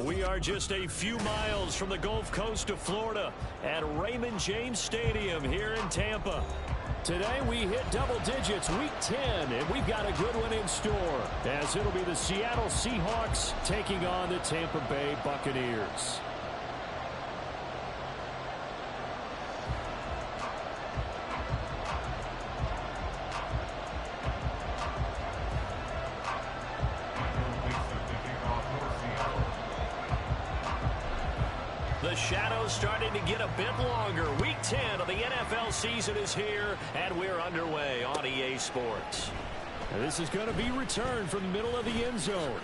We are just a few miles from the Gulf Coast of Florida at Raymond James Stadium here in Tampa. Today we hit double digits, week 10, and we've got a good one in store, as it'll be the Seattle Seahawks taking on the Tampa Bay Buccaneers. The shadow's starting to get a bit longer. Week 10 of the NFL season is here, and we're underway on EA Sports. And this is going to be returned from the middle of the end zone.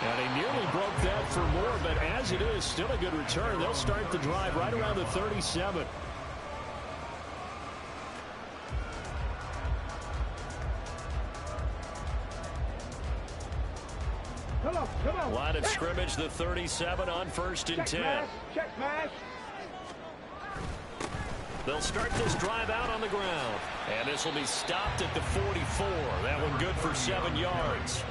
And he nearly broke that for more, but as it is, still a good return. They'll start the drive right around the 37. Line of scrimmage, the 37 on 1st and 10. Check pass. They'll start this drive out on the ground. And this will be stopped at the 44. That one good for 7 yards.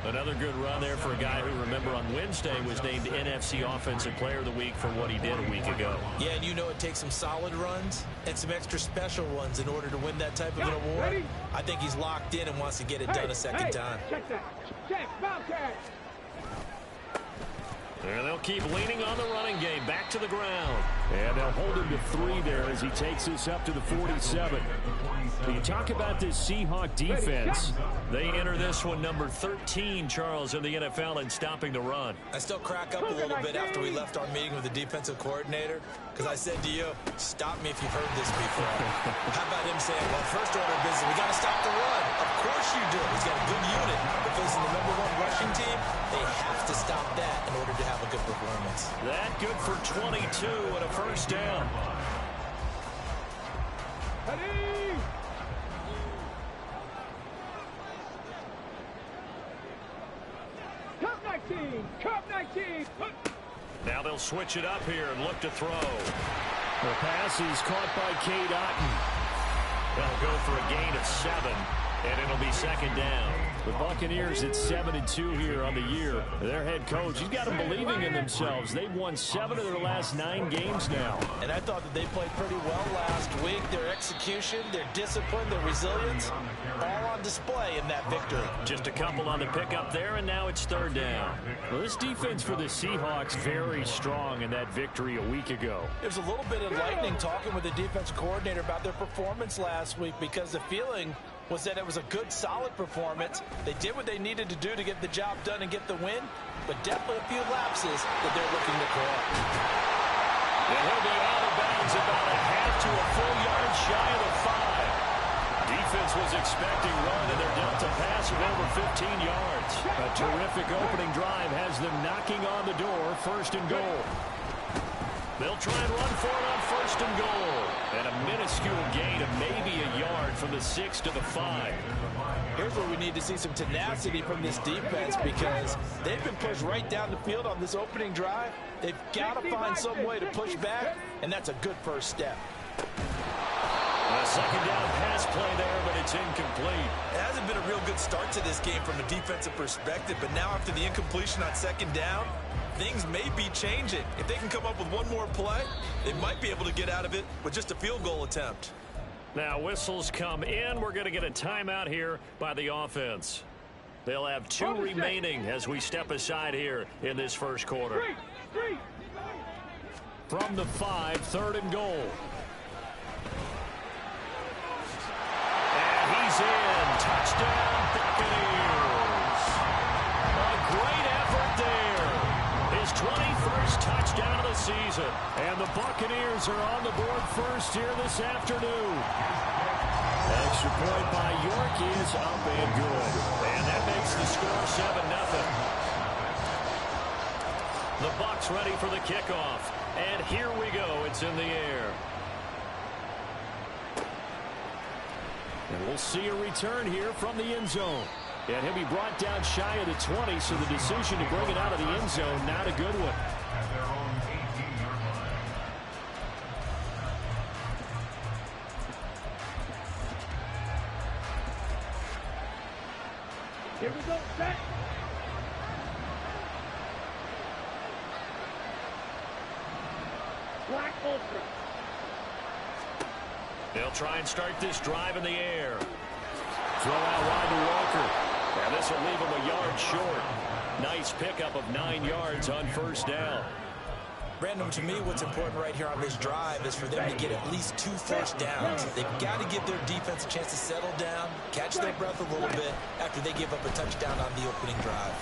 Another good run there for a guy who, remember, on Wednesday was named NFC Offensive Player of the Week for what he did a week ago. Yeah, and you know it takes some solid runs and some extra special ones in order to win that type of an award. I think he's locked in and wants to get it done a second time. Check that. Check. Bobcat. And they'll keep leaning on the running game. Back to the ground. And they'll hold him to 3 there as he takes this up to the 47. You talk about this Seahawk defense. They enter this one number 13, Charles, in the NFL in stopping the run. I still crack up a little bit after we left our meeting with the defensive coordinator, because I said to you, stop me if you've heard this before. How about him saying, well, first order of business, we got to stop the run. Of course you do. He's got a good unit. They're facing the #1 rushing team. They have to stop that in order to have a good performance. That good for 22 and a first down. Ready. Cup 19. Now they'll switch it up here and look to throw. The pass is caught by Cade Otton. They'll go for a gain of 7, and it'll be second down. The Buccaneers at 7-2 here on the year. Their head coach, he's got them believing in themselves. They've won 7 of their last 9 games now. And I thought that they played pretty well last week. Their execution, their discipline, their resilience, all on display in that victory. Just a couple on the pickup there, and now it's third down. Well, this defense for the Seahawks very strong in that victory a week ago. There's a little bit enlightening talking with the defensive coordinator about their performance last week, because the feeling was that it was a good, solid performance. They did what they needed to do to get the job done and get the win, but definitely a few lapses that they're looking to correct. And he'll be out of bounds about a half to a full yard shy of the 5. Defense was expecting run, and they're dealt a pass of over 15 yards. A terrific opening drive has them knocking on the door, 1st and goal. They'll try and run for it on 1st and goal. And a minuscule gain of maybe a yard from the 6 to the 5. Here's where we need to see some tenacity from this defense, because they've been pushed right down the field on this opening drive. They've got to find some way to push back, and that's a good first step. A second down pass play there, but it's incomplete. It hasn't been a real good start to this game from a defensive perspective, but now after the incompletion on 2nd down, things may be changing. If they can come up with one more play, they might be able to get out of it with just a field goal attempt. Now whistles come in. We're going to get a timeout here by the offense. They'll have 2 remaining as we step aside here in this first quarter. From the 5, 3rd and goal. And he's in. Touchdown, Buccaneers. A great effort there. His 21st touchdown of the season. And the Buccaneers are on the board first here this afternoon. Extra point by York is up and good. And that makes the score 7-0. The Bucs ready for the kickoff. And here we go. It's in the air. And we'll see a return here from the end zone. And he'll be brought down shy of the 20, so the decision to bring it out of the end zone, not a good one. Here we go, set. Black Ultra. They'll try and start this drive in the air. Throw out wide to Walker. And this will leave him a yard short. Nice pickup of 9 yards on first down. Brandon, to me, what's important right here on this drive is for them to get at least 2 first downs. They've got to give their defense a chance to settle down, catch their breath a little bit after they give up a touchdown on the opening drive.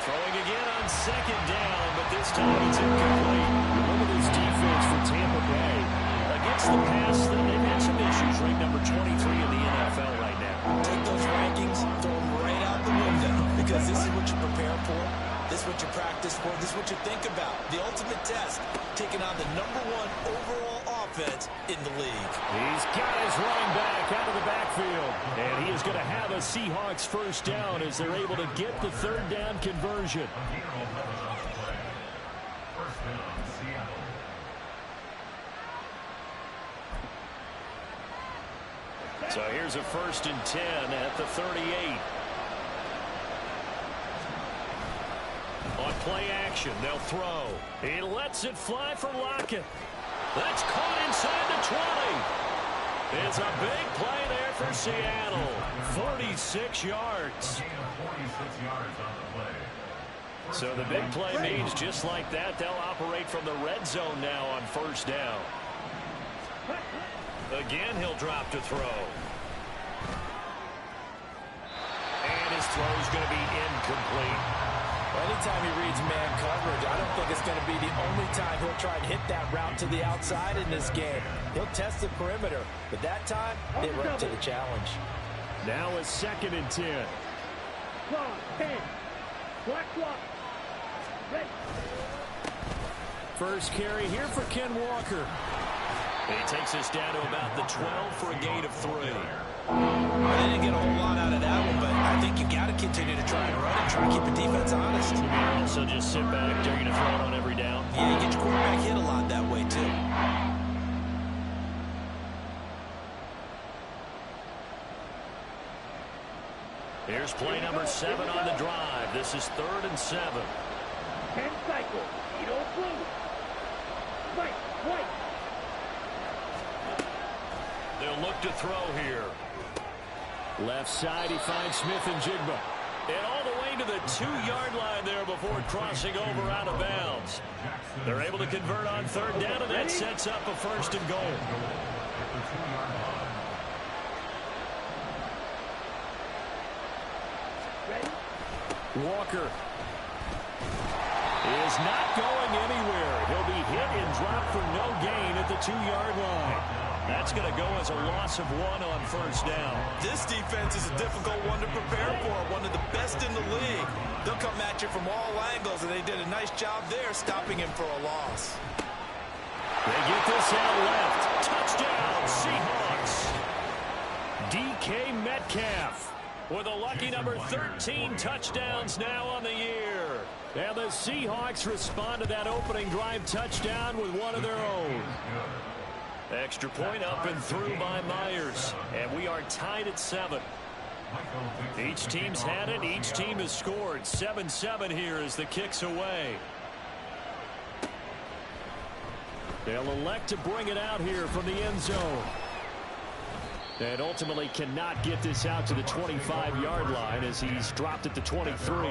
Throwing again on second down, but this time it's incomplete. Look at this defense for Tampa Bay. Against the pass, they've had some issues. Ranked number 23 in the NFL right now. Take those rankings, throw them right out the window, because this is what you prepare for. This is what you practice for. This is what you think about. The ultimate test, taking on the #1 overall offense in the league. He's got his running back out of the backfield. And he is going to have a Seahawks first down as they're able to get the third down conversion. So here's a 1st and 10 at the 38. On play action, they'll throw. He lets it fly for Lockett. That's caught inside the 20. It's a big play there for Seattle. 46 yards. So the big play means just like that, they'll operate from the red zone now on first down. Again, he'll drop to throw. And his throw's going to be incomplete. Anytime he reads man coverage, I don't think it's going to be the only time he'll try and hit that route to the outside in this game. He'll test the perimeter, but that time, they were up to the challenge. Now a 2nd and 10. 10. Black block. Ready. First carry here for Ken Walker. He takes us down to about the 12 for a gain of 3. Well, they didn't get a whole lot out of that one, but I think you've got to continue to try and run and try to keep the defense honest. You can also just sit back. They're going to throw it on every down. Yeah, you get your quarterback hit a lot that way, too. Here's play number 7 on the drive. This is 3rd and 7. 10 cycle. Edo blue. Right, white. They'll look to throw here. Left side, he finds Smith and Jigba. And all the way to the 2-yard line there before crossing over out of bounds. They're able to convert on 3rd down, and that sets up a 1st and goal. Walker is not going anywhere. He'll be hit and dropped for no gain at the 2-yard line. That's going to go as a loss of 1 on 1st down. This defense is a difficult one to prepare for, one of the best in the league. They'll come at you from all angles, and they did a nice job there stopping him for a loss. They get this out left. Touchdown, Seahawks. DK Metcalf with a lucky number 13 touchdowns now on the year. And the Seahawks respond to that opening drive touchdown with one of their own. Extra point up and through by Myers. And we are tied at 7. Each team's had it. Each team has scored. 7-7 here as the kick's away. They'll elect to bring it out here from the end zone. And ultimately cannot get this out to the 25-yard line as he's dropped at the 23.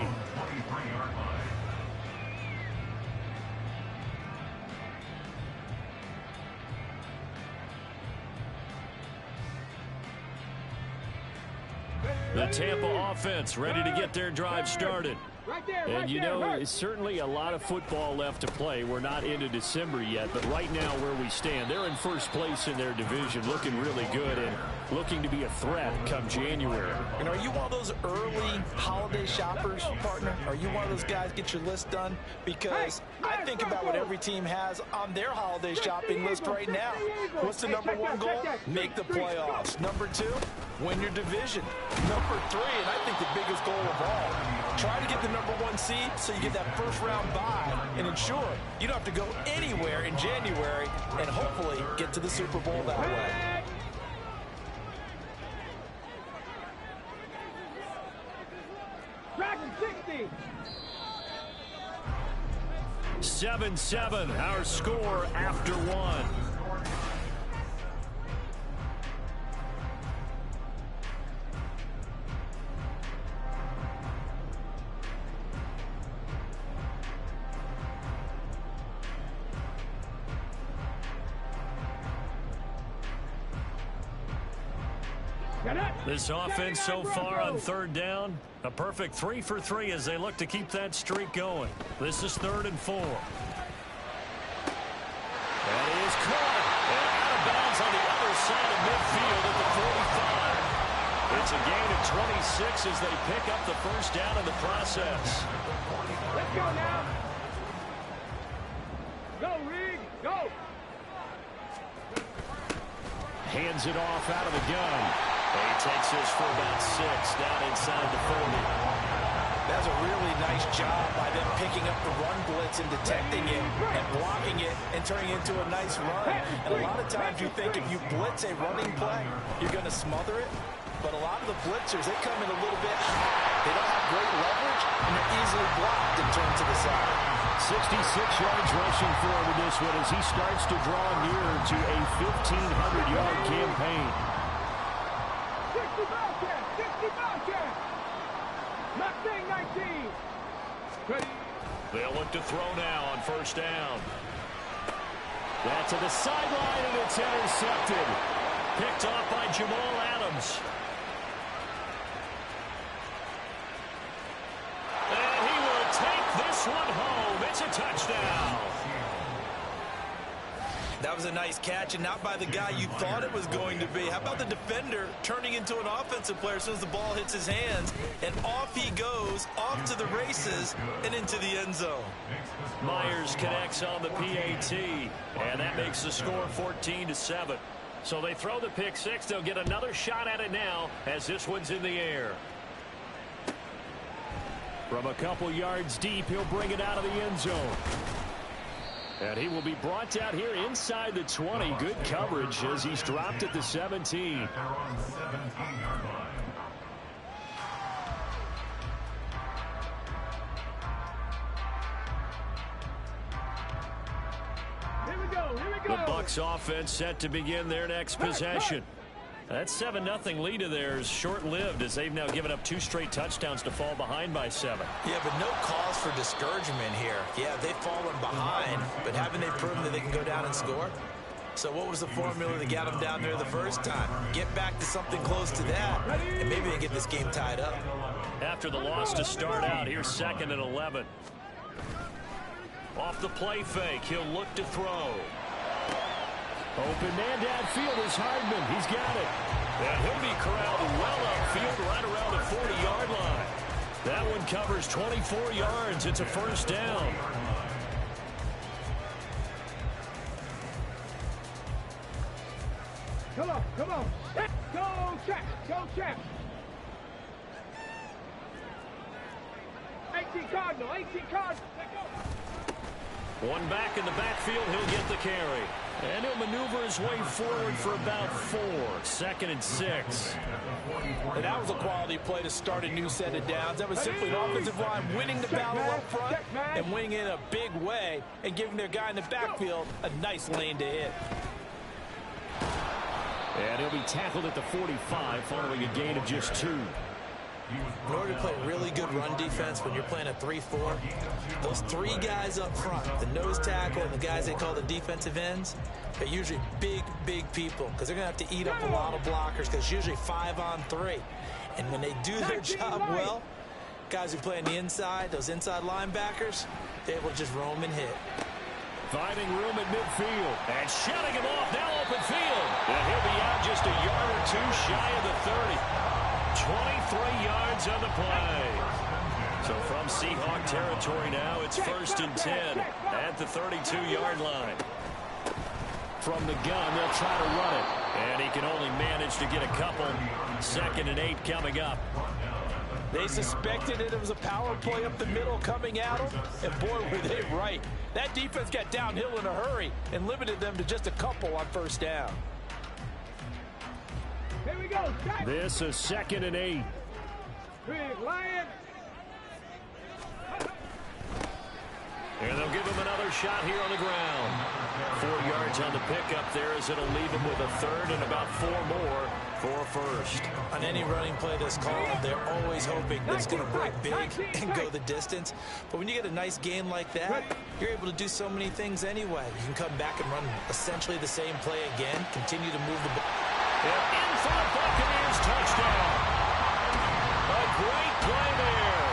The Tampa offense ready to get their drive started. And you know, it's certainly a lot of football left to play. We're not into December yet, but right now where we stand, they're in first place in their division, looking really good and looking to be a threat come January. And are you one of those early holiday shoppers, partner? Are you one of those guys get your list done? Because I think about what every team has on their holiday shopping list right now. What's the number 1 goal? Make the playoffs. Number 2, win your division. Number 3, and I think the biggest goal of all, try to get the number 1 seed so you get that first round bye and ensure you don't have to go anywhere in January and hopefully get to the Super Bowl that way. Dragon 60. 7-7, our score after one. This offense so far on third down, a perfect 3 for 3 as they look to keep that streak going. This is 3rd and 4. That is caught and out of bounds on the other side of midfield at the 45. It's a gain of 26 as they pick up the first down in the process. Let's go now. Go, Reed, go. Hands it off out of the gun. He takes this for about 6 down inside the 40. That's a really nice job by them picking up the run blitz and detecting it and blocking it and turning it into a nice run. And a lot of times you think if you blitz a running play, you're going to smother it. But a lot of the blitzers, they come in a little bit high. They don't have great leverage, and they're easily blocked and turned to the side. 66 yards rushing for him in this one as he starts to draw nearer to a 1,500-yard campaign. 60 Bobcats, 60 Bobcats. Not saying 19. Ready. They'll look to throw now on first down. That to the sideline, and it's intercepted. Picked off by Jamal Adams. And he will take this one home. It's a touchdown. That was a nice catch, and not by the guy you thought it was going to be. How about the defender turning into an offensive player as soon as the ball hits his hands, and off he goes, off to the races, and into the end zone. Myers connects on the PAT, and that makes the score 14-7. So they throw the pick six. They'll get another shot at it now as this one's in the air. From a couple yards deep, he'll bring it out of the end zone. And he will be brought down here inside the 20. Good coverage as he's dropped at the 17. The Bucs offense set to begin their next possession. That 7-0 lead of theirs short-lived as they've now given up 2 straight touchdowns to fall behind by 7. Yeah, but no cause for discouragement here. Yeah, they've fallen behind, but haven't they proven that they can go down and score? So what was the formula that got them down there the first time? Get back to something close to that, and maybe they get this game tied up. After the loss to start out, here's 2nd and 11. Off the play fake, he'll look to throw. Open man downfield is Hardman. He's got it. And he'll be corralled well upfield right around the 40-yard line. That one covers 24 yards. It's a first down. Come on, come on. Go, check. Go, check. 18 Cardinal, 18 Cardinal. One back in the backfield. He'll get the carry. And he'll maneuver his way forward for about 4. 2nd and 6. And that was a quality play to start a new set of downs. That was simply an offensive line winning the battle up front and winning in a big way and giving their guy in the backfield a nice lane to hit. And he'll be tackled at the 45 following a gain of just 2. In order to play really good run defense when you're playing a 3-4, those 3 guys up front, the nose tackle and the guys they call the defensive ends, they're usually big, big people because they're going to have to eat up a lot of blockers because it's usually 5 on 3. And when they do their job well, guys who play on the inside, those inside linebackers, they're able to just roam and hit. Finding room at midfield and shutting him off now open field. And he'll be out just a yard or 2 shy of the 30. 23 yards on the play. So from Seahawk territory now, it's 1st and 10 at the 32-yard line. From the gun, they'll try to run it. And he can only manage to get a couple. 2nd and 8 coming up. They suspected it was a power play up the middle coming at them, and boy, were they right. That defense got downhill in a hurry and limited them to just a couple on first down. Here we go. This is 2nd and 8. Big Lion. And they'll give him another another shot here on the ground. 4 yards on the pickup there as it'll leave him with a third and about 4 more for a first. On any running play that's called, they're always hoping that it's going to break big and go the distance. But when you get a nice gain like that, you're able to do so many things anyway. You can come back and run essentially the same play again, continue to move the ball. In for the Buccaneers, touchdown. A great play there.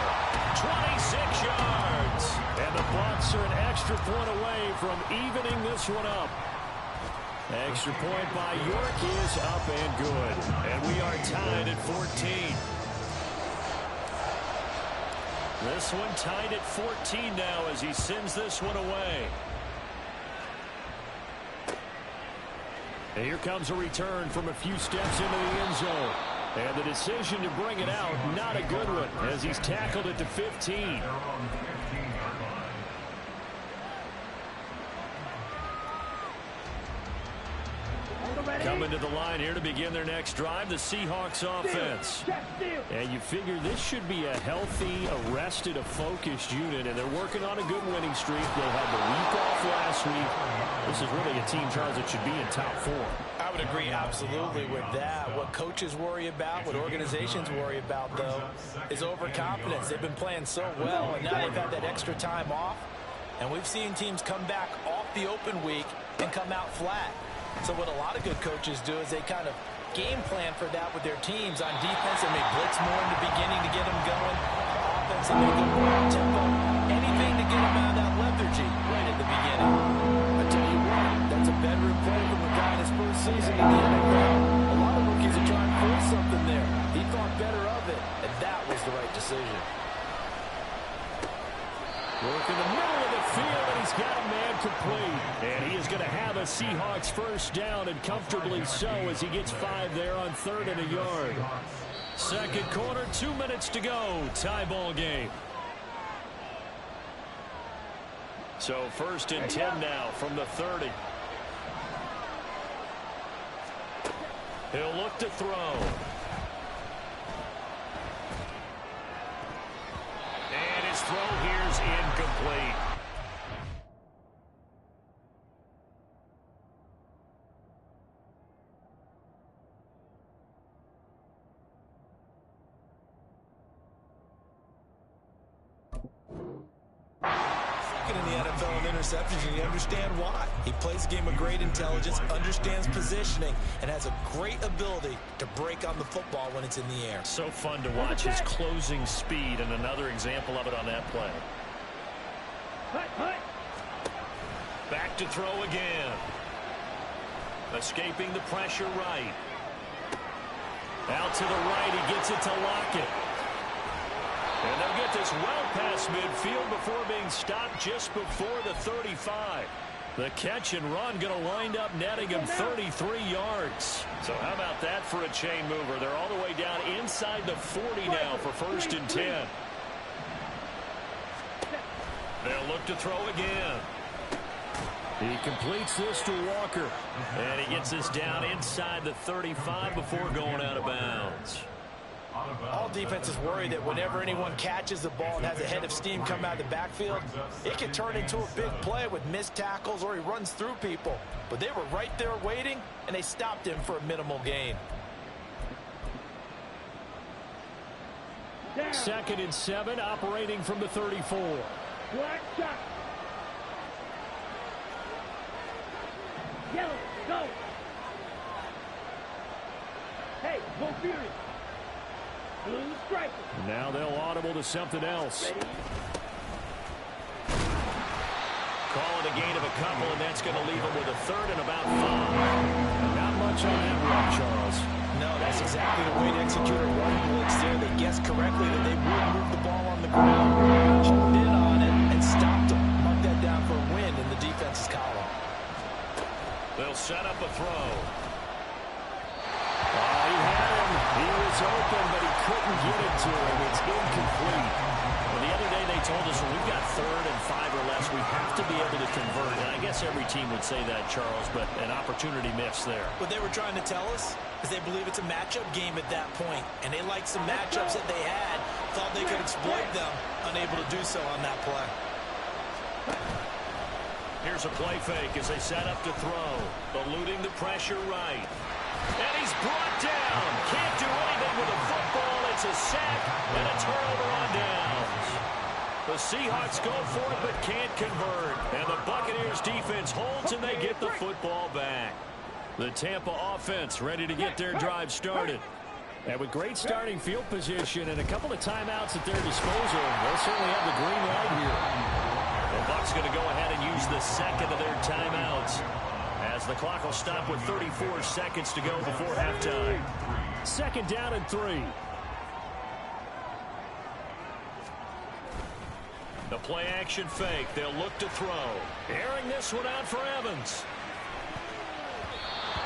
26 yards. And the Bucs are an extra point away from evening this one up. Extra point by York is up and good. And we are tied at 14. This one tied at 14 now as he sends this one away. And here comes a return from a few steps into the end zone. And the decision to bring it out, not a good one, as he's tackled it to 15. Coming to the line here to begin their next drive, the Seahawks offense. And you figure this should be a healthy, a focused unit, and they're working on a good winning streak. They had the week off last week. This is really a team, Charles, that should be in top 4. I would agree absolutely with that. What coaches worry about, what organizations worry about, though, is overconfidence. They've been playing so well, and now they've had that extra time off. And we've seen teams come back off the open week and come out flat. So what a lot of good coaches do is they kind of game plan for that with their teams. On defense, they may blitz more in the beginning to get them going. Offense, they may go more tempo. Anything to get them out of that lethargy right at the beginning. I tell you what, that's a veteran play from a guy in his first season in the NFL. A lot of rookies are trying to force something there. He thought better of it, and that was the right decision. Work in the middle of the field, and he's got a man complete. And he is going to have a Seahawks first down, and comfortably so, as he gets 5 there on 3rd and a yard. Second quarter, 2 minutes to go. Tie ball game. So 1st and 10 now from the 30. He'll look to throw. And his throw here's incomplete. Second in the NFL in interceptions, and you understand why. He plays a game of great intelligence, understands positioning, and has a great ability to break on the football when it's in the air. So fun to watch his closing speed, and another example of it on that play. Back to throw again. Escaping the pressure right. Out to the right, he gets it to Lockett. And they'll get this well past midfield before being stopped just before the 35. The catch and run going to wind up netting him 33 yards. So how about that for a chain mover? They're all the way down inside the 40 now for 1st and 10. They'll look to throw again. He completes this to Walker. And he gets this down inside the 35 before going out of bounds. All defenses worry that whenever anyone catches the ball and has a head of steam come out of the backfield, it can turn into a big play with missed tackles or he runs through people. But they were right there waiting, and they stopped him for a minimal gain. 2nd and 7, operating from the 34. Black shot. Yellow, go. Hey, go Fury. Blue striker. Now they'll audible to something else. Ready? Call it a gain of a couple, and that's going to leave him with a 3rd and about 5. Not much on that run, Charles. No, that's exactly the way to execute a run blitz there. They guessed correctly that they would move the ball on the ground, honed in on it, and stopped them. Mark that down for a win in the defense's column. They'll set up a throw. He had him. He was open, but he couldn't get it to him. It's incomplete. Well, the other day they told us when we've got 3rd and 5 or less, we have to be able to convert. And I guess every team would say that, Charles, but an opportunity missed there. What they were trying to tell us is they believe it's a matchup game at that point, and they liked some matchups that they had, thought they could exploit them, unable to do so on that play. Here's a play fake as they set up to throw. Eluding the pressure right. And he's brought down. Can't do anything with a football. It's a sack and a turnover on downs. The Seahawks go for it but can't convert. And the Buccaneers defense holds and they get the football back. The Tampa offense ready to get their drive started. And with great starting field position and a couple of timeouts at their disposal, they'll certainly have the green light here. The Bucs going to go ahead and use the second of their timeouts, as the clock will stop with 34 seconds to go before halftime. Second down and 3. The play action fake. They'll look to throw. Airing this one out for Evans.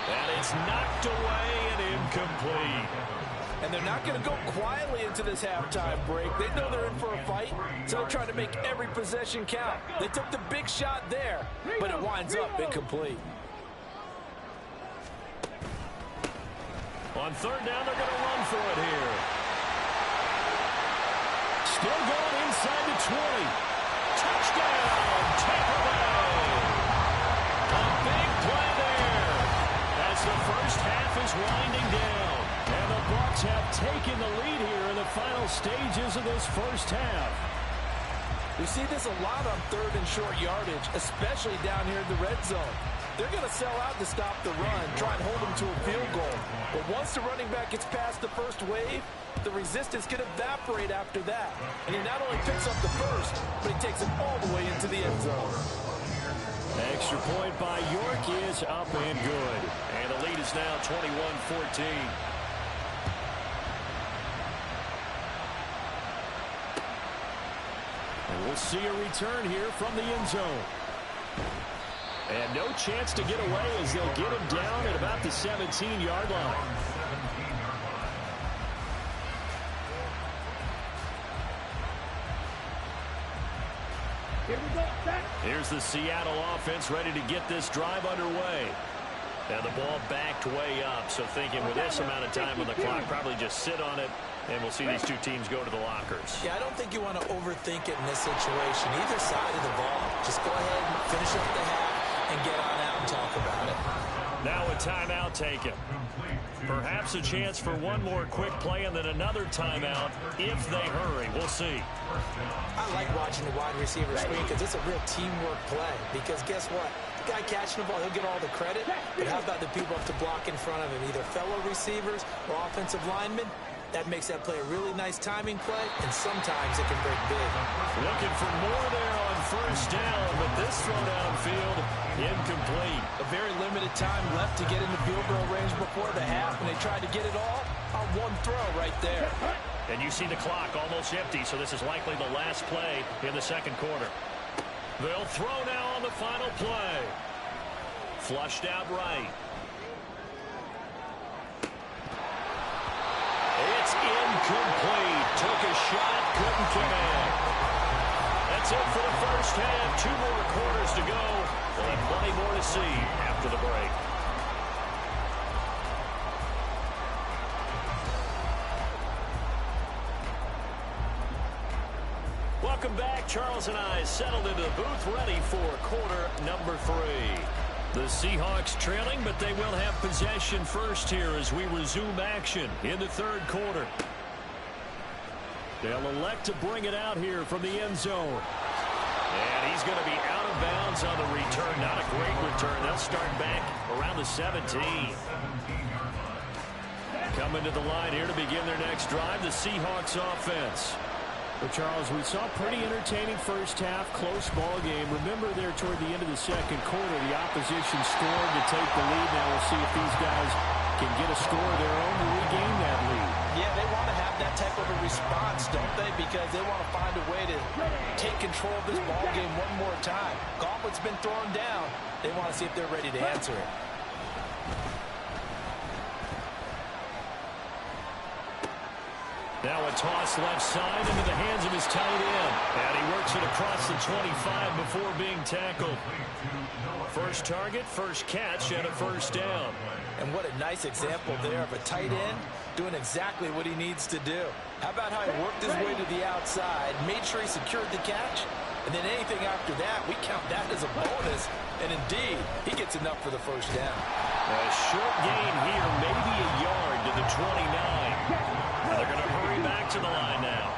And it's knocked away and incomplete. And they're not going to go quietly into this halftime break. They know they're in for a fight, so they're trying to make every possession count. They took the big shot there, but it winds up incomplete. On third down, they're going to run for it here. Still going inside the 20. Touchdown, Tampa Bay. A big play there as the first half is winding down. And the Bucs have taken the lead here in the final stages of this first half. We see this a lot on third and short yardage, especially down here in the red zone. They're going to sell out to stop the run, try and hold them to a field goal. But once the running back gets past the first wave, the resistance can evaporate after that. And he not only picks up the first, but he takes it all the way into the end zone. Extra point by York is up and good. And the lead is now 21-14. And we'll see a return here from the end zone. And no chance to get away as they'll get him down at about the 17-yard line. Here we go. Set. Here's the Seattle offense ready to get this drive underway. And the ball backed way up, so thinking with this amount of time on the clock, probably just sit on it, and we'll see these two teams go to the lockers. Yeah, I don't think you want to overthink it in this situation. Either side of the ball, just go ahead and finish up the half and get on out and talk about it. Now a timeout taken. Perhaps a chance for one more quick play and then another timeout if they hurry. We'll see. I like watching the wide receiver screen because it's a real teamwork play. Because guess what? The guy catching the ball, he'll get all the credit. But how about the people up to block in front of him, either fellow receivers or offensive linemen? That makes that play a really nice timing play, and sometimes it can break big. Looking for more there on first down, but this throw downfield, incomplete. A very limited time left to get into field goal range before the half, and they tried to get it all on one throw right there. And you see the clock almost empty, so this is likely the last play in the second quarter. They'll throw now on the final play. Flushed out right. It's incomplete. Took a shot, couldn't connect. That's it for the first half. 2 more quarters to go. We'll have plenty more to see after the break. Welcome back. Charles and I settled into the booth, ready for quarter number 3. The Seahawks trailing, but they will have possession first here as we resume action in the third quarter. They'll elect to bring it out here from the end zone. And he's going to be out of bounds on the return. Not a great return. They'll start back around the 17. Coming to the line here to begin their next drive, the Seahawks offense. But Charles, we saw a pretty entertaining first half, close ball game. Remember there toward the end of the second quarter, the opposition scored to take the lead. Now we'll see if these guys can get a score of their own to regain that lead. Yeah, they want to have that type of a response, don't they? Because they want to find a way to take control of this ball game one more time. Gauntlet's been thrown down. They want to see if they're ready to answer it. Now a toss left side into the hands of his tight end. And he works it across the 25 before being tackled. First target, first catch, and a first down. And what a nice example there of a tight end doing exactly what he needs to do. How about how he worked his way to the outside, made sure he secured the catch, And then anything after that, we count that as a bonus. And indeed, he gets enough for the first down. A short gain here, maybe a yard to the 29. They're going to hurry back to the line now.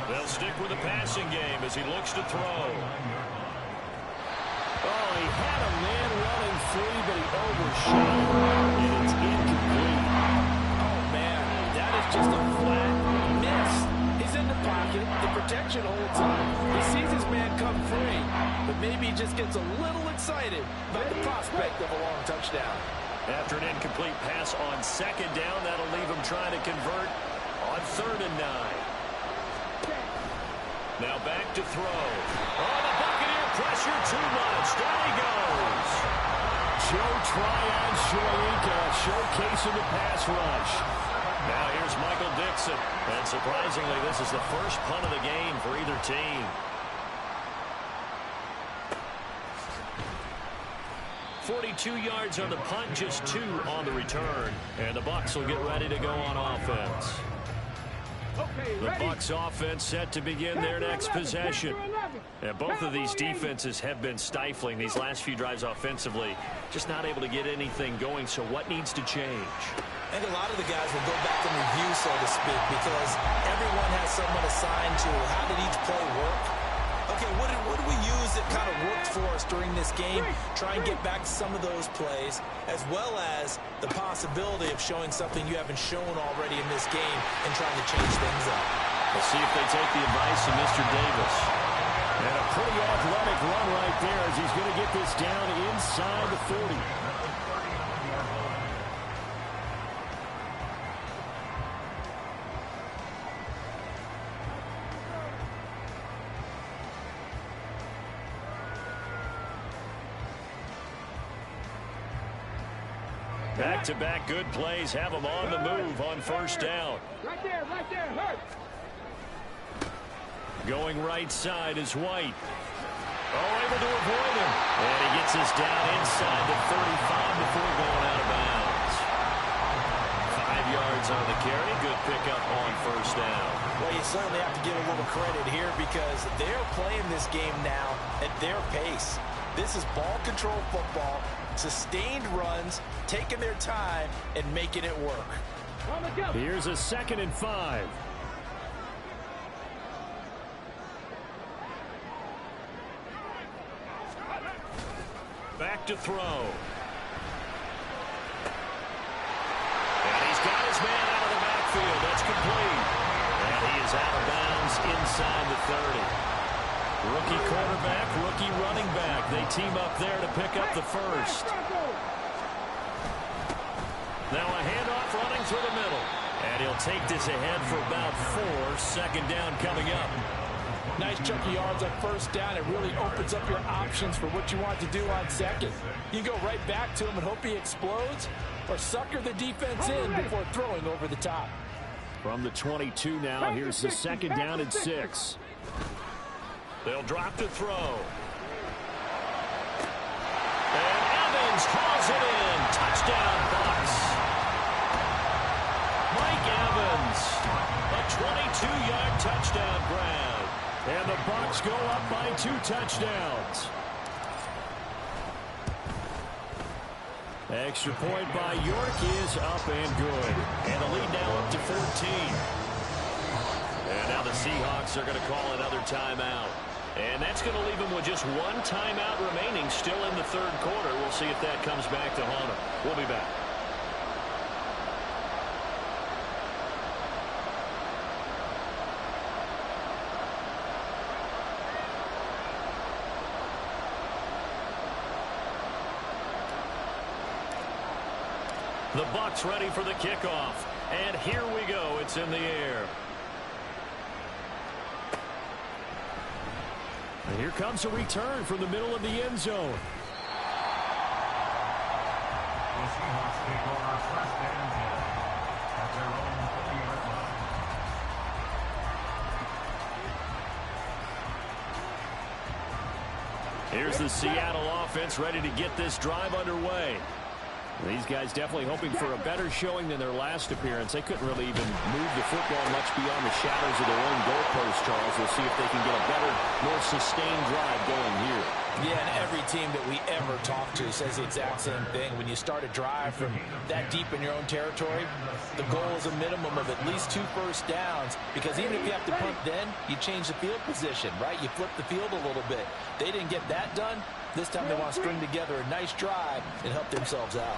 They'll stick with the passing game as he looks to throw. Oh, he had a man running free, but he overshot it, and it's incomplete. Oh, man, that is just a flat miss. He's in the pocket. The protection holds up. He sees his man come free, but maybe he just gets a little excited about the prospect of a long touchdown. After an incomplete pass on second down, that'll leave him trying to convert on 3rd and 9. Now back to throw. Oh, the Buccaneer pressure too much. Down he goes. Joe Tryon-Shoyinka showcasing the pass rush. Now here's Michael Dixon. And surprisingly, this is the first punt of the game for either team. 42 yards on the punt, just 2 on the return. And the Bucs will get ready to go on offense. The Bucs offense set to begin their next possession. And both of these defenses have been stifling these last few drives offensively. Just not able to get anything going, so what needs to change? I think a lot of the guys will go back and review, so to speak, because everyone has someone assigned to how did each play work. Okay, what did we use that kind of worked for us during this game? Try and get back to some of those plays, as well as the possibility of showing something you haven't shown already in this game and trying to change things up. We'll see if they take the advice of Mr. Davis. And a pretty athletic run right there as he's going to get this down inside the 40. Back-to-back good plays have them on the move on 1st down. Right there, hurt. Going right side is White. Oh, able to avoid him. And he gets us down inside the 35 before going out of bounds. 5 yards on the carry. Good pickup on 1st down. Well, you certainly have to give a little credit here because they're playing this game now at their pace. This is ball control football, sustained runs, taking their time, and making it work. Here's a 2nd and 5. Back to throw. And he's got his man out of the backfield. That's complete. And he is out of bounds inside the 30. Rookie quarterback, rookie running back. They team up there to pick up the first. Now a handoff running through the middle. And he'll take this ahead for about 4. 2nd down coming up. Nice chunk of yards on 1st down. It really opens up your options for what you want to do on 2nd. You go right back to him and hope he explodes, or sucker the defense in before throwing over the top. From the 22 now, here's the 2nd down and 6. They'll drop to throw. And Evans hauls it in. Touchdown, Bucs. Mike Evans, a 22-yard touchdown grab. And the Bucs go up by 2 touchdowns. Extra point by York is up and good. And the lead now up to 14. And now the Seahawks are going to call another timeout. And that's going to leave them with just 1 timeout remaining still in the 3rd quarter. We'll see if that comes back to haunt them. We'll be back. The Bucs ready for the kickoff. And here we go. It's in the air. And here comes a return from the middle of the end zone. The Seahawks take over 1st and 10 at their own 40-yard line. Here's the Seattle offense ready to get this drive underway. These guys definitely hoping for a better showing than their last appearance. They couldn't really even move the football much beyond the shadows of their own goalpost, Charles. We'll see if they can get a better, more sustained drive going here. Yeah, and every team that we ever talk to says the exact same thing. When you start a drive from that deep in your own territory, the goal is a minimum of at least 2 first downs, because even if you have to punt then, you change the field position, right? You flip the field a little bit. They didn't get that done. This time they want to string together a nice drive and help themselves out.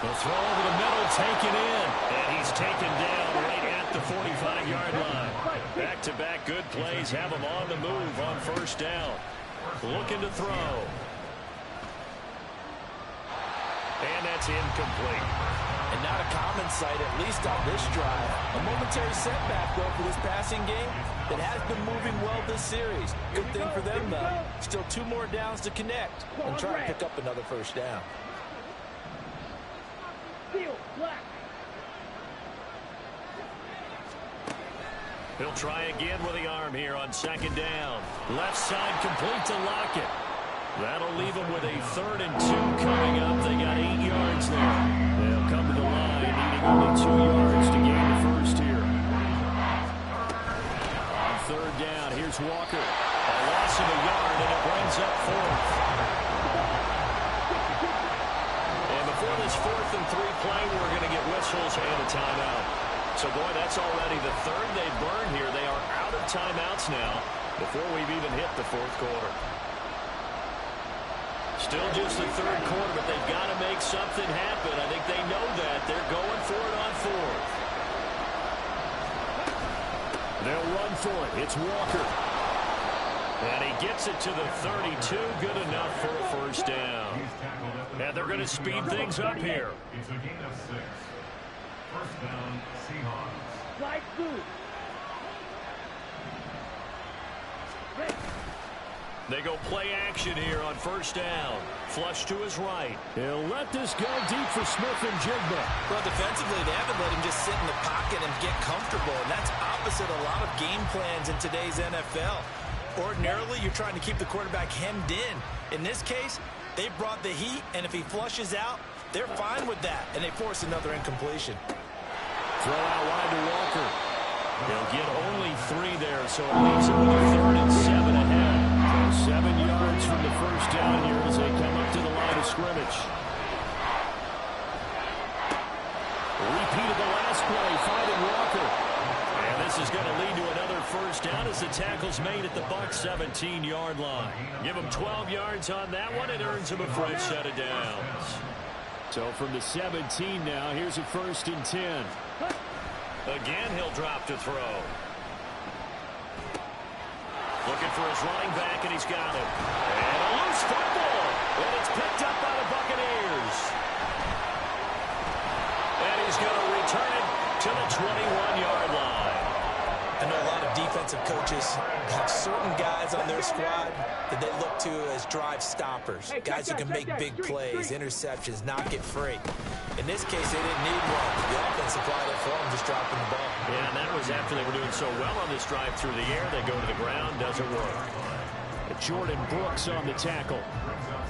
They'll throw over the middle, taken in, and he's taken down right at the 45-yard line. Back-to-back good plays have him on the move on first down. Looking to throw. And that's incomplete. And not a common sight, at least on this drive. A momentary setback, though, for this passing game that has been moving well this series. Good thing for them, though. Still 2 more downs to connect and try to pick up another first down. He'll try again with the arm here on second down. Left side complete to Lockett. That'll leave them with a 3rd and 2 coming up. They got 8 yards there. They'll come to the line, needing only 2 yards to gain the first here. On 3rd down, here's Walker. A loss of a yard, and it brings up 4th. And before this 4th and 3 play, we're going to get whistles and a timeout. So, boy, that's already the 3rd they've burned here. They are out of timeouts now before we've even hit the 4th quarter. Still just the 3rd quarter, but they've got to make something happen. I think they know that. They're going for it on 4th. They'll run for it. It's Walker. And he gets it to the 32. Good enough for a first down. And they're going to speed things up here. It's a gain of 6. First down, Seahawks. They go play action here on first down. Flush to his right. He'll let this go deep for Smith and Jigba. Well, defensively, they haven't let him just sit in the pocket and get comfortable, and that's opposite a lot of game plans in today's NFL. Ordinarily, you're trying to keep the quarterback hemmed in. In this case, they brought the heat, and if he flushes out, they're fine with that, and they force another incompletion. Throw out wide to Walker. He'll get only 3 there, so it leaves him with a 3rd and 7 ahead. 7 yards from the first down here as they come up to the line of scrimmage. Repeat of the last play, finding Walker. And this is going to lead to another first down as the tackle's made at the Bucs 17-yard line. Give him 12 yards on that one. It earns him a fresh set of downs. So from the 17 now, here's a 1st and 10. Again, he'll drop to throw. Looking for his running back, and he's got him. And a loose football. And it's picked up by the Buccaneers. And he's going to return it to the 21-yard line. I know a lot of defensive coaches have certain guys on their squad that they look to as drive stoppers. Guys who can make big plays, interceptions, knock it free. In this case, they didn't need one. The offense supplied it for them, just dropping the ball. Yeah, and that was after they were doing so well on this drive through the air. They go to the ground, doesn't work. Jordan Brooks on the tackle.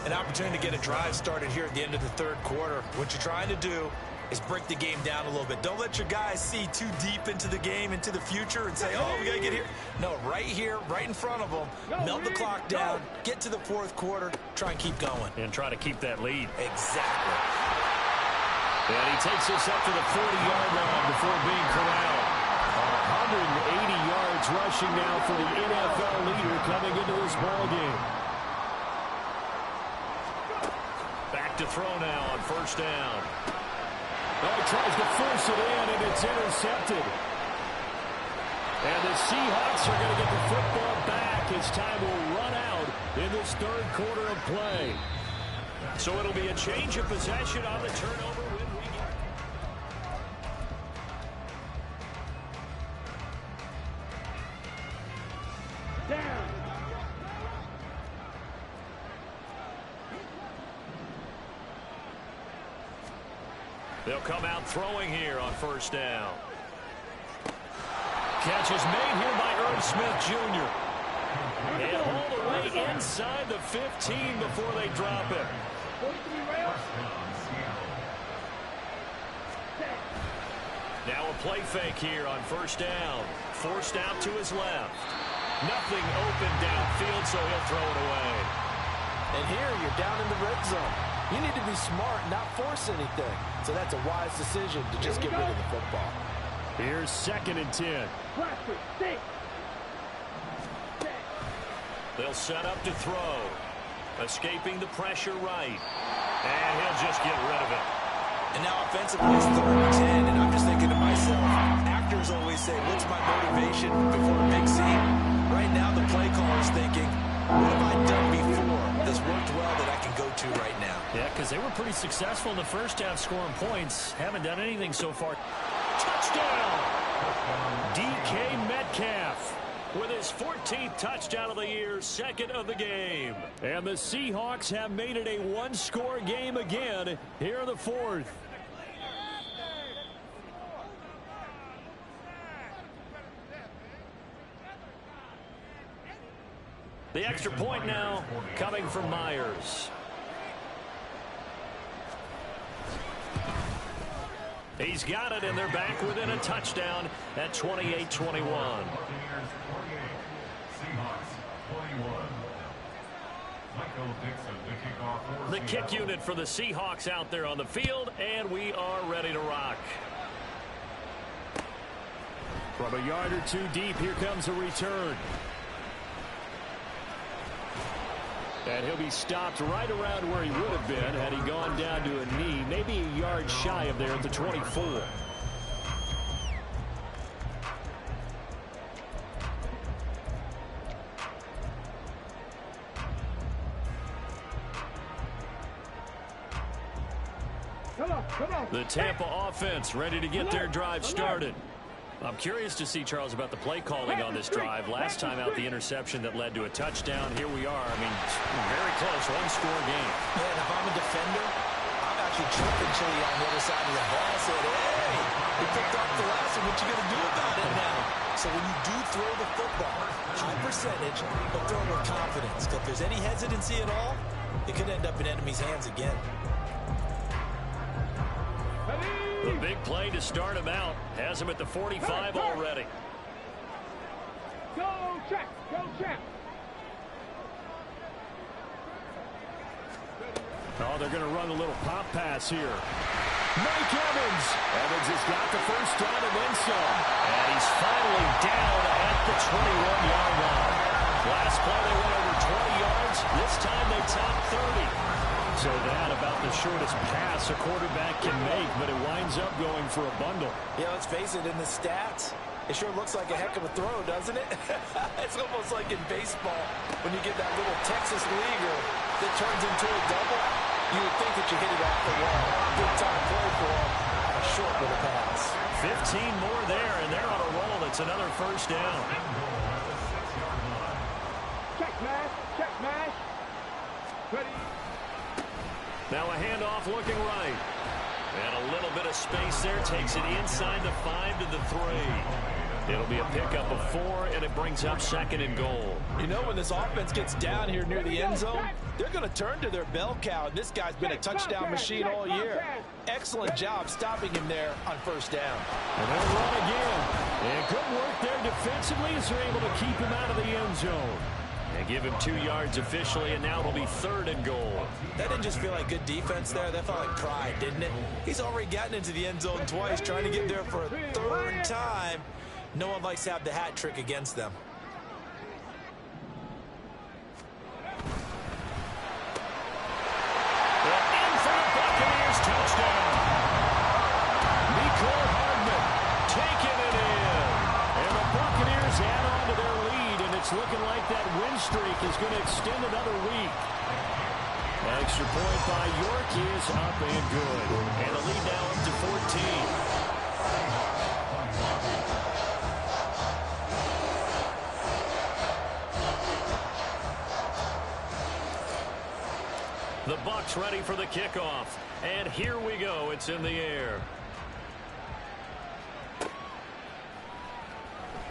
An opportunity to get a drive started here at the end of the 3rd quarter. What you're trying to do is break the game down a little bit. Don't let your guys see too deep into the game, into the future, and say, oh, we got to get here. No, right here, right in front of them, melt the clock down, get to the 4th quarter, try and keep going. And try to keep that lead. Exactly. And he takes us up to the 40-yard line before being corralled. 180 yards rushing now for the NFL leader coming into this ballgame. Back to throw now on first down. Oh, he tries to force it in, and it's intercepted. And the Seahawks are going to get the football back as time will run out in this 3rd quarter of play. So it'll be a change of possession on the turnover when we get down. They'll come out throwing here on first down. Catch is made here by Irv Smith Jr. And all the way inside the 15 before they drop it. Now a play fake here on first down. Forced out to his left. Nothing open downfield, so he'll throw it away. And here you're down in the red zone. You need to be smart, not force anything. So that's a wise decision to just get rid of the football. Here's 2nd and 10. They'll set up to throw. Escaping the pressure right. And he'll just get rid of it. And now offensively it's 3rd and 10, and I'm just thinking to myself, actors always say, what's my motivation before a big scene? Right now the play caller's thinking, what have I done before that's worked well that I can go to right now? Yeah, because they were pretty successful in the first half scoring points. Haven't done anything so far. Touchdown! DK Metcalf with his 14th touchdown of the year, 2nd of the game. And the Seahawks have made it a one-score game again here in the 4th. The extra point now coming from Myers. He's got it, and they're back within a touchdown at 28-21. The kick unit for the Seahawks out there on the field, and we are ready to rock. From a yard or two deep, here comes a return. And he'll be stopped right around where he would have been had he gone down to a knee, maybe a yard shy of there at the 24. The Tampa offense ready to get their drive started. I'm curious to see, Charles, about the play calling on this drive. Last time out, the interception that led to a touchdown. Here we are. I mean, very close, one-score game. Yeah, and if I'm a defender, I'm actually tripping Chili on the other side of the ball. Said, hey, we picked off the last one. What you going to do about it now? So when you do throw the football, high percentage, but throw it with confidence. If there's any hesitancy at all, it could end up in enemy's hands again. The big play to start him out has him at the 45 already. Go check, go check. Oh, they're going to run a little pop pass here. Mike Evans. Evans has got the first down and then some. And he's finally down at the 21-yard line. Last play they went over 20 yards. This time they topped 30. So that about the shortest pass a quarterback can make, but it winds up going for a bundle. Yeah, let's face it, in the stats, it sure looks like a heck of a throw, doesn't it? It's almost like in baseball when you get that little Texas leaguer that turns into a double. You would think that you hit it off the wall. Good time play for him. A short little pass. 15 more there, and they're on a roll. It's another first down. Check mash, check mash. Ready. Now a handoff looking right. And a little bit of space there. Takes it inside the 5 to the 3. It'll be a pickup of 4, and it brings up 2nd and goal. You know, when this offense gets down here near the end zone, they're going to turn to their bell cow. And this guy's been a touchdown machine all year. Excellent job stopping him there on first down. And they'll run again. And good work there defensively as they're able to keep him out of the end zone. And give him 2 yards officially, and now it'll be 3rd and goal. That didn't just feel like good defense there. That felt like pride, didn't it? He's already gotten into the end zone twice, trying to get there for a 3rd time. No one likes to have the hat trick against them. In for the Buccaneers touchdown. Mecole Hardman taking it in. And the Buccaneers add on to their lead, and it's looking like that win streak is going to extend another week. Extra point by York is up and good. And the lead now up to 14. The Bucs ready for the kickoff. And here we go. It's in the air.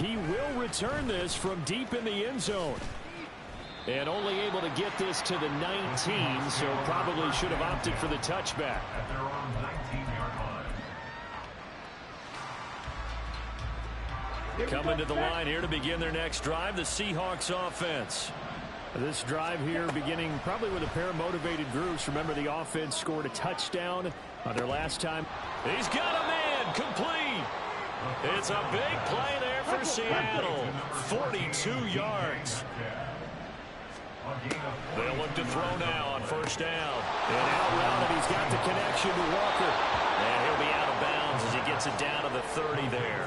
He will return this from deep in the end zone. And only able to get this to the 19, so probably should have opted for the touchback. At their own 19-yard line. Coming to the line here to begin their next drive, the Seahawks offense. This drive here beginning probably with a pair of motivated groups. Remember, the offense scored a touchdown on their last time. He's got a man complete. It's a big play there for Seattle. 42 yards. They'll look to throw now on first down. And out route, he's got the connection to Walker. And he'll be out of bounds as he gets it down to the 30 there.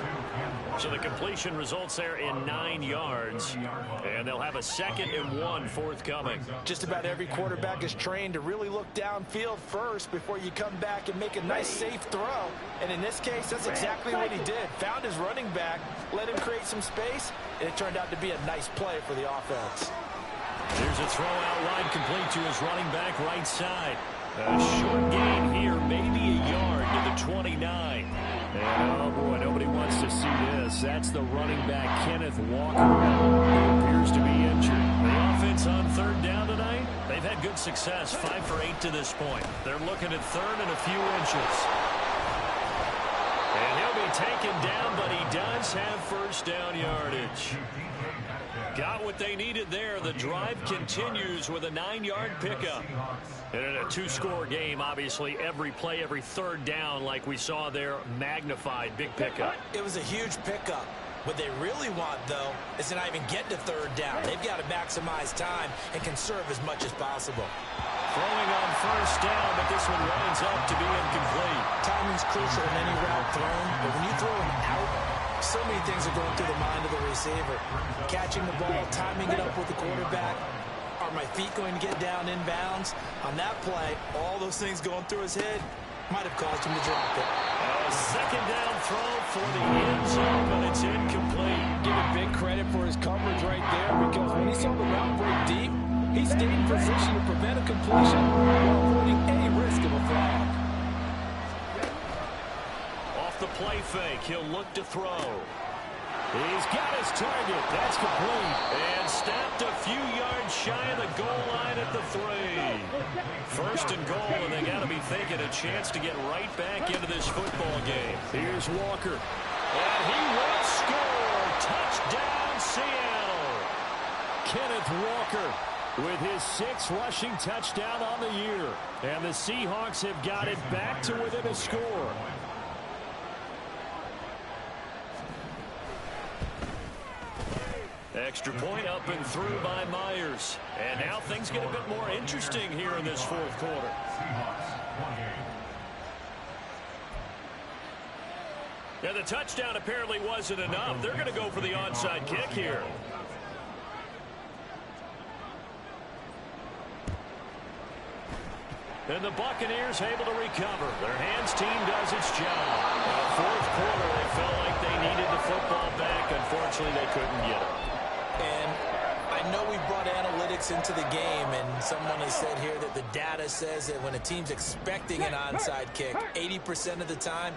So the completion results there in 9 yards. And they'll have a 2nd and 1 forthcoming. Just about every quarterback is trained to really look downfield first before you come back and make a nice, safe throw. And in this case, that's exactly what he did. Found his running back, let him create some space, and it turned out to be a nice play for the offense. There's a throw out wide complete to his running back right side. A short gain here, maybe a yard to the 29. And oh boy, nobody wants to see this. That's the running back, Kenneth Walker, who appears to be injured. The offense on 3rd down tonight, they've had good success, 5 for 8 to this point. They're looking at 3rd and a few inches. And he'll be taken down, but he does have first down yardage. Got what they needed there. The drive continues with a 9-yard pickup. And in a 2-score game, obviously, every play, every 3rd down, like we saw there, magnified, big pickup. It was a huge pickup. What they really want, though, is to not even get to 3rd down. They've got to maximize time and conserve as much as possible. Throwing on first down, but this one winds up to be incomplete. Timing's crucial in any route thrown, but when you throw an out, so many things are going through the mind of the receiver. Catching the ball, timing it up with the quarterback. Are my feet going to get down in bounds? On that play, all those things going through his head might have caused him to drop it. A 2nd down throw for the end zone, but it's incomplete. Give him big credit for his coverage right there, because when he saw the route break deep, he stayed in position to prevent a completion while avoiding any risk of a flag. Off the play fake, he'll look to throw. He's got his target. That's complete. And stopped a few yards shy of the goal line at the 3. 1st and goal, and they got to be thinking a chance to get right back into this football game. Here's Walker. And he will score. Touchdown, Seattle. Kenneth Walker with his 6th rushing touchdown on the year. And the Seahawks have got it back to within a score. Extra point up and through by Myers. And now things get a bit more interesting here in this 4th quarter. Yeah, the touchdown apparently wasn't enough. They're going to go for the onside kick here. And the Buccaneers able to recover. Their hands team does its job. In the 4th quarter, they felt like they needed the football back. Unfortunately, they couldn't get it. And I know we brought analytics into the game, and someone has said here that the data says that when a team's expecting an onside kick, 80% of the time,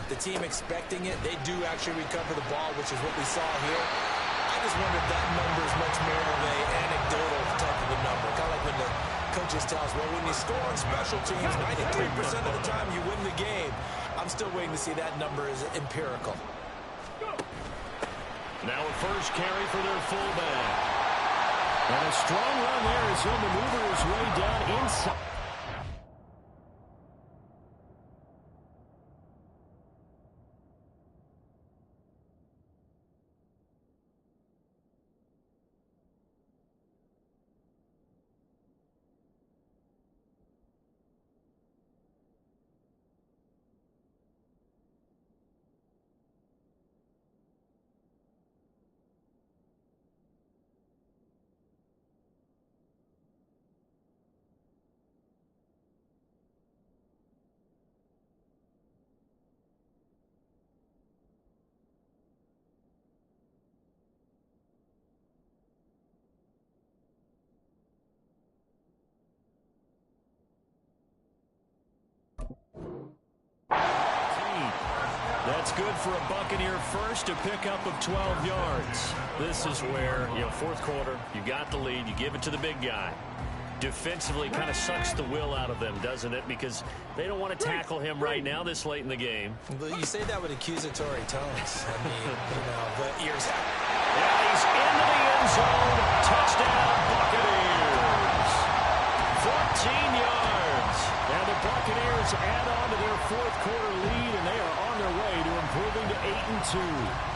the team expecting it, they do actually recover the ball, which is what we saw here. I just wonder if that number is much more of a anecdotal type of a number. Kind of like when the coaches tell us, well, when you score on special teams, 93% of the time you win the game. I'm still waiting to see that number is empirical. Now a first carry for their fullback. And a strong run there as he'll maneuver his way down inside. That's good for a Buccaneer first, a pickup of 12 yards. This is where, fourth quarter, you got the lead, you give it to the big guy. Defensively kind of sucks the will out of them, doesn't it? Because they don't want to tackle him right now this late in the game. But you say that with accusatory tones. I mean, the ears out. And he's into the end zone. Touchdown, Buccaneers. 14 yards. And the Buccaneers add on to their fourth quarter lead, and they are on their way to improving to 8-2.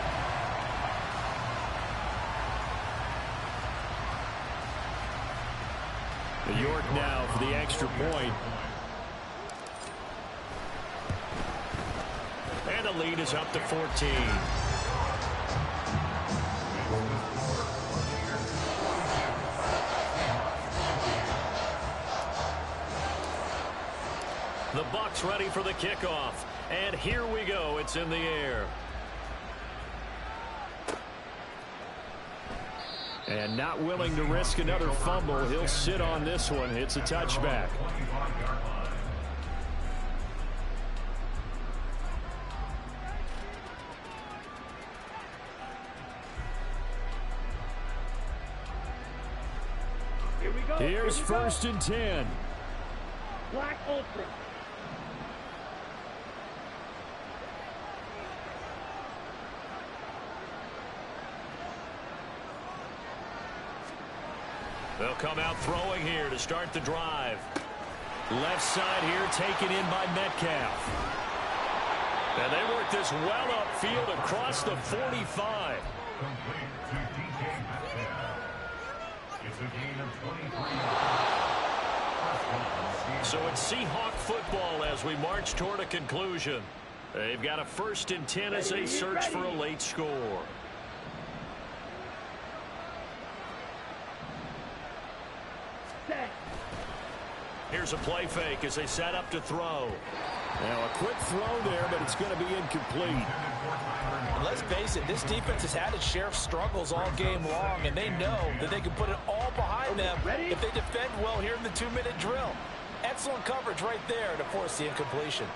York now for the extra point. And the lead is up to 14. The Bucs ready for the kickoff. And here we go. It's in the air. And not willing to risk another fumble. He'll sit on this one. It's a touchback. Here we go. Here's first and 10. Black Ultra. They'll come out throwing here to start the drive. Left side here taken in by Metcalf. And they work this well upfield across the 45. Complete to DJ Metcalf. It's a gain of 23 yards. So it's Seahawk football as we march toward a conclusion. They've got a first and 10 as they search for a late score. Here's a play fake as they set up to throw. Now a quick throw there, but it's going to be incomplete. Let's face it, this defense has had its share of struggles all game long, and they know that they can put it all behind them if they defend well here in the 2-minute drill. Excellent coverage right there to force the incompletion.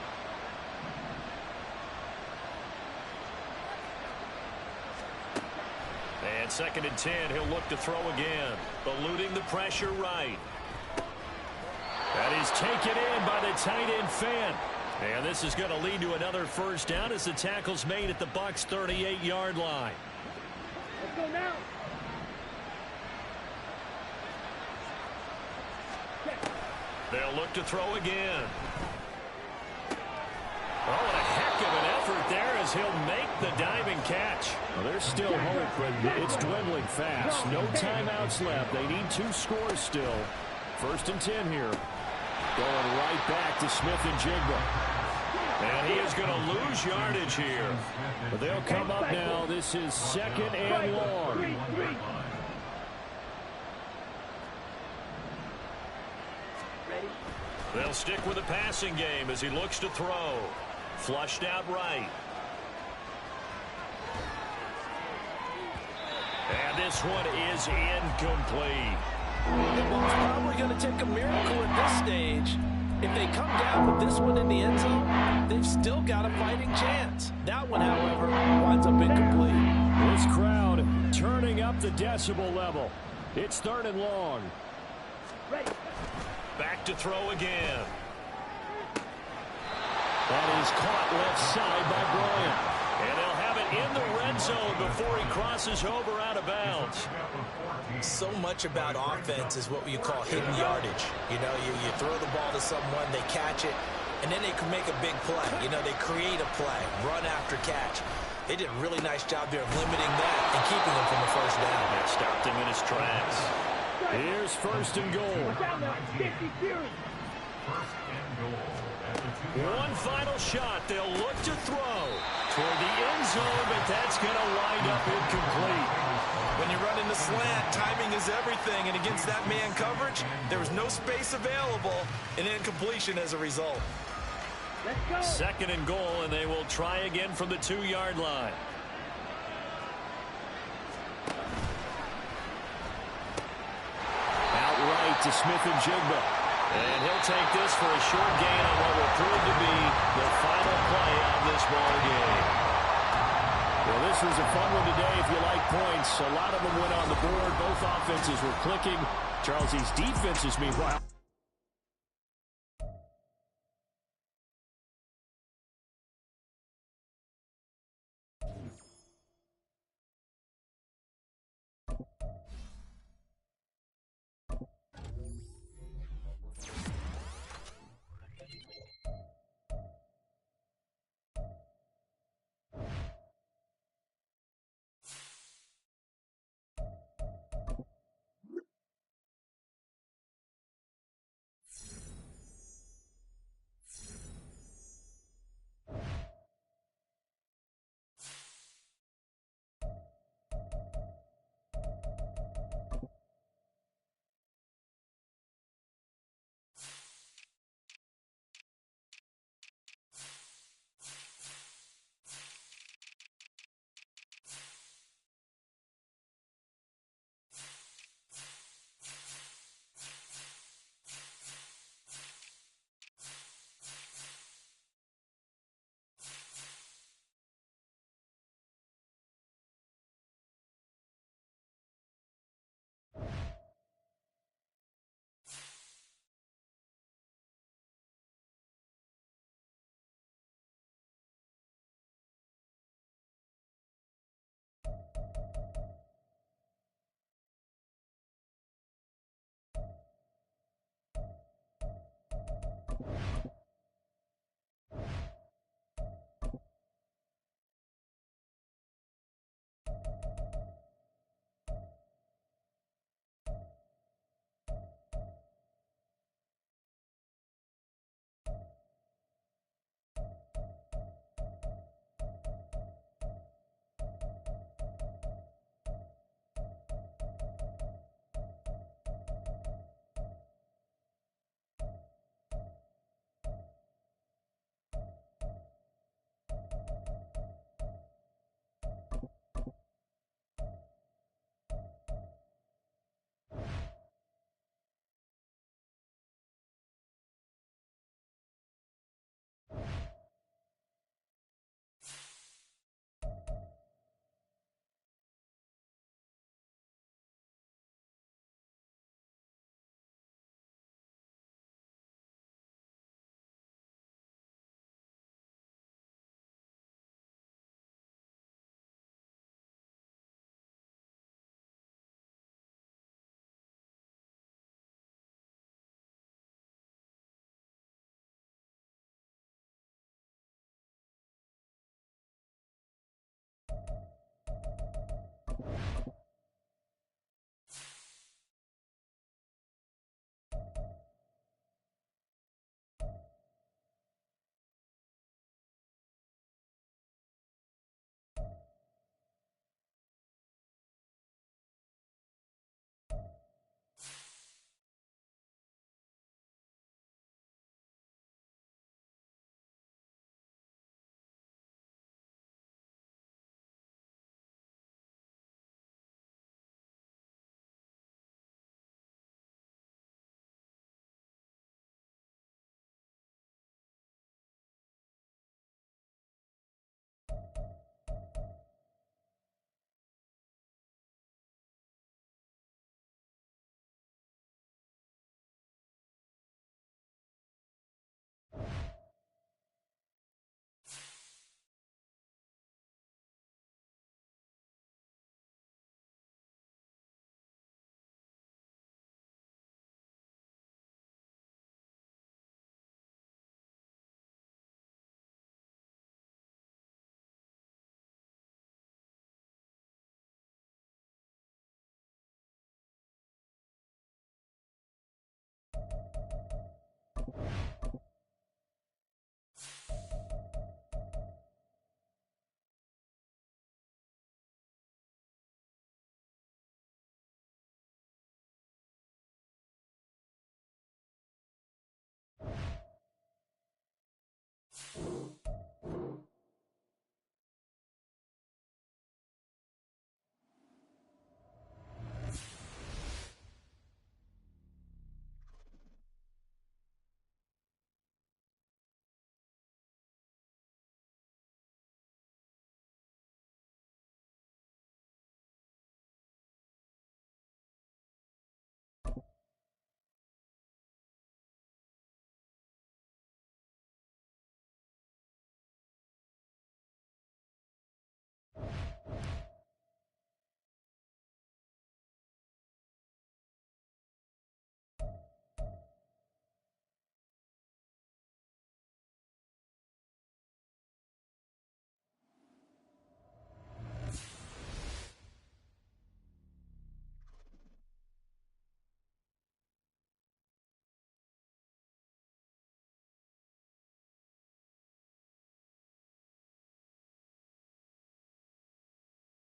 And second and 10, he'll look to throw again. Eluding the pressure right. That is taken in by the tight end Fant. And this is going to lead to another first down as the tackle's made at the Bucs' 38-yard line. Let's go now. They'll look to throw again. Oh, and a heck of an effort there as he'll make the diving catch. Well, there's still hope, but it's dwindling fast. No timeouts left. They need 2 scores still. First and 10 here. Going right back to Smith and Jigba. And he is going to lose yardage here. But they'll come up now. This is second and long. They'll stick with the passing game as he looks to throw. Flushed out right. And this one is incomplete. Well, it's probably going to take a miracle at this stage. If they come down with this one in the end zone, they've still got a fighting chance. That one, however, winds up incomplete. This crowd turning up the decibel level. It's third and long. Ready. Back to throw again. That is caught left side by Bryant. And they'll have it in the red zone before he crosses over out of bounds. So much about offense is what you call hidden yardage. You know, you throw the ball to someone, they catch it, and then they can make a big play. You know, they create a play, run after catch. They did a really nice job there of limiting that and keeping him from the first down. That stopped him in his tracks. Here's first and goal. Down there. 50 Fury. First and goal at the 2-yard line. One final shot. They'll look to throw toward the end zone, but that's going to wind up incomplete. When you run in the slant, timing is everything, and against that man coverage, there was no space available, and incompletion as a result. Let's go. Second and goal, and they will try again from the 2-yard line. Outright to Smith and Jigba. And he'll take this for a short gain on what will prove to be the final play of this ball game. Well, this was a fun one today if you like points. A lot of them went on the board. Both offenses were clicking. Charles, these defenses, meanwhile.